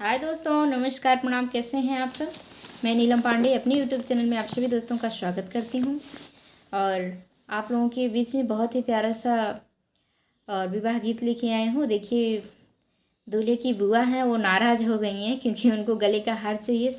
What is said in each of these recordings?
हाय दोस्तों, नमस्कार, प्रणाम। कैसे हैं आप सब। मैं नीलम पांडे अपने यूट्यूब चैनल में आप सभी दोस्तों का स्वागत करती हूं और आप लोगों के बीच में बहुत ही प्यारा सा और विवाह गीत लेके आए हूँ। देखिए, दूल्हे की बुआ हैं, वो नाराज़ हो गई हैं क्योंकि उनको गले का हार चाहिए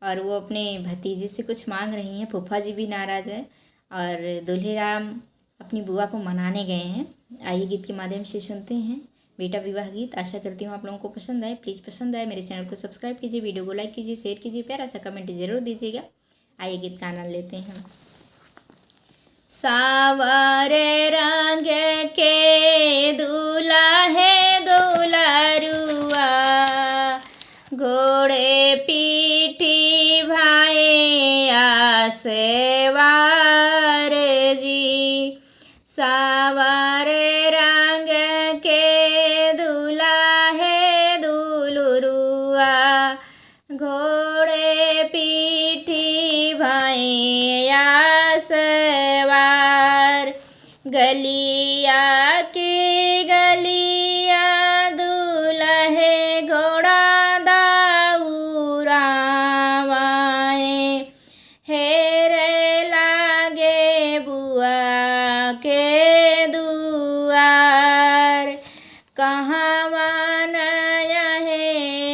और वो अपने भतीजे से कुछ मांग रही हैं। फूफा जी भी नाराज़ हैं और दूल्हे राम अपनी बुआ को मनाने गए हैं। आइए गीत के माध्यम से सुनते हैं बेटा विवाह गीत। आशा करती हूँ आप लोगों को पसंद आए। प्लीज़ पसंद आए मेरे चैनल को सब्सक्राइब कीजिए, वीडियो को लाइक कीजिए, शेयर कीजिए, प्यारा सा कमेंट ज़रूर दीजिएगा। आइए गीत का आनंद लेते हैं। सावर रंग के दूल्हा है दुलरुआ, घोड़े पीठी भाई आसवार जी। सावर रंग के दूल्हा है दुलरुआ, घोड़े पीठी भाई आसवार। गलिया के गलिया दूल्हे घोड़ा दाऊरावाए, हेर लागे बुआ के दुआर। कहाँ मानया है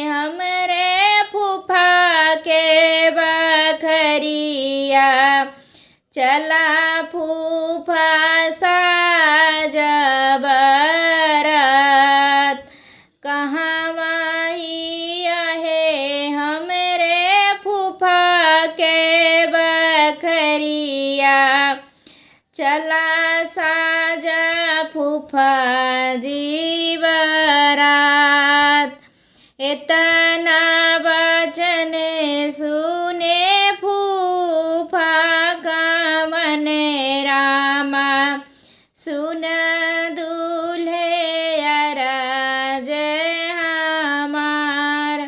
हमरे फूफा के बखरिया, चला फूफा साज बरात। कहाँ माहिया है हमरे फूफा के बखरिया, चला साजा फूफा जी बरात। इतना वचन सुने फूफा का मन रामा, सुन दूल्हे अरज हमार।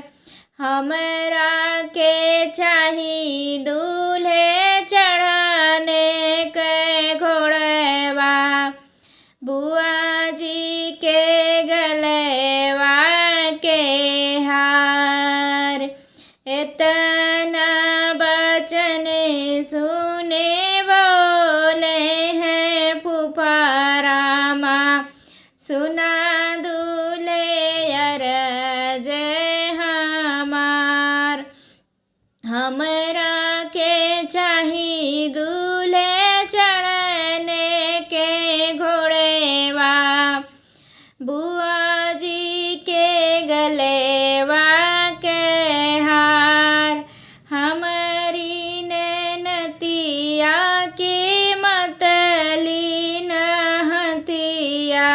हमरा के चाही दूल्हे चढ़ाने के घोड़वा, बुआ जी के गलेवा के हार। इतना बचन सुने बोले हैं फूफा रामा, सुना दूल्हे अरज हमार। हमरा के चाही दूल्हे चढ़ने के घोड़ेवा, बुआ जी के गलेवा के हार। हमारी नैनतिया की मतली नहतिया,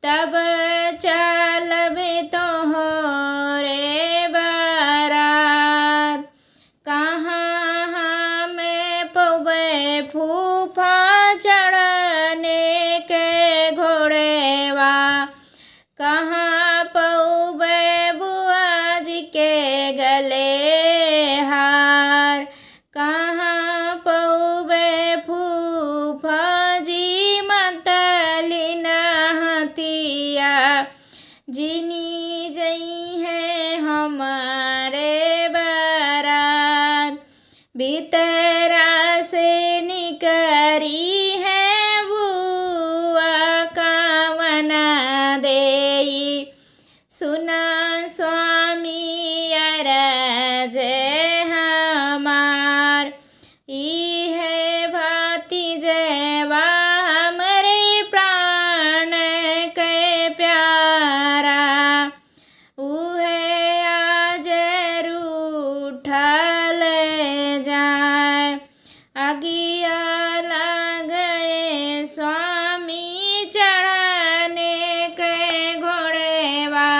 तब चलब तो हो रे बारात। कहाँ हमें पवे फूफा चढ़ने के घोड़ेवा, कहाँ पवे बुआ जी के गले हार। कहाँ पवे फूफा जी मतली नहतिया, जिनी जई है हमारे बारात। भीतरा से निकरी है बुआ का मना देई, सुना स्वामी अरज हमार। ई है भतीजवा हमरे प्राण के प्यारा, उहे आज रूठल जाए। आगिया लगे स्वामी चढ़ने के घोड़ेवा,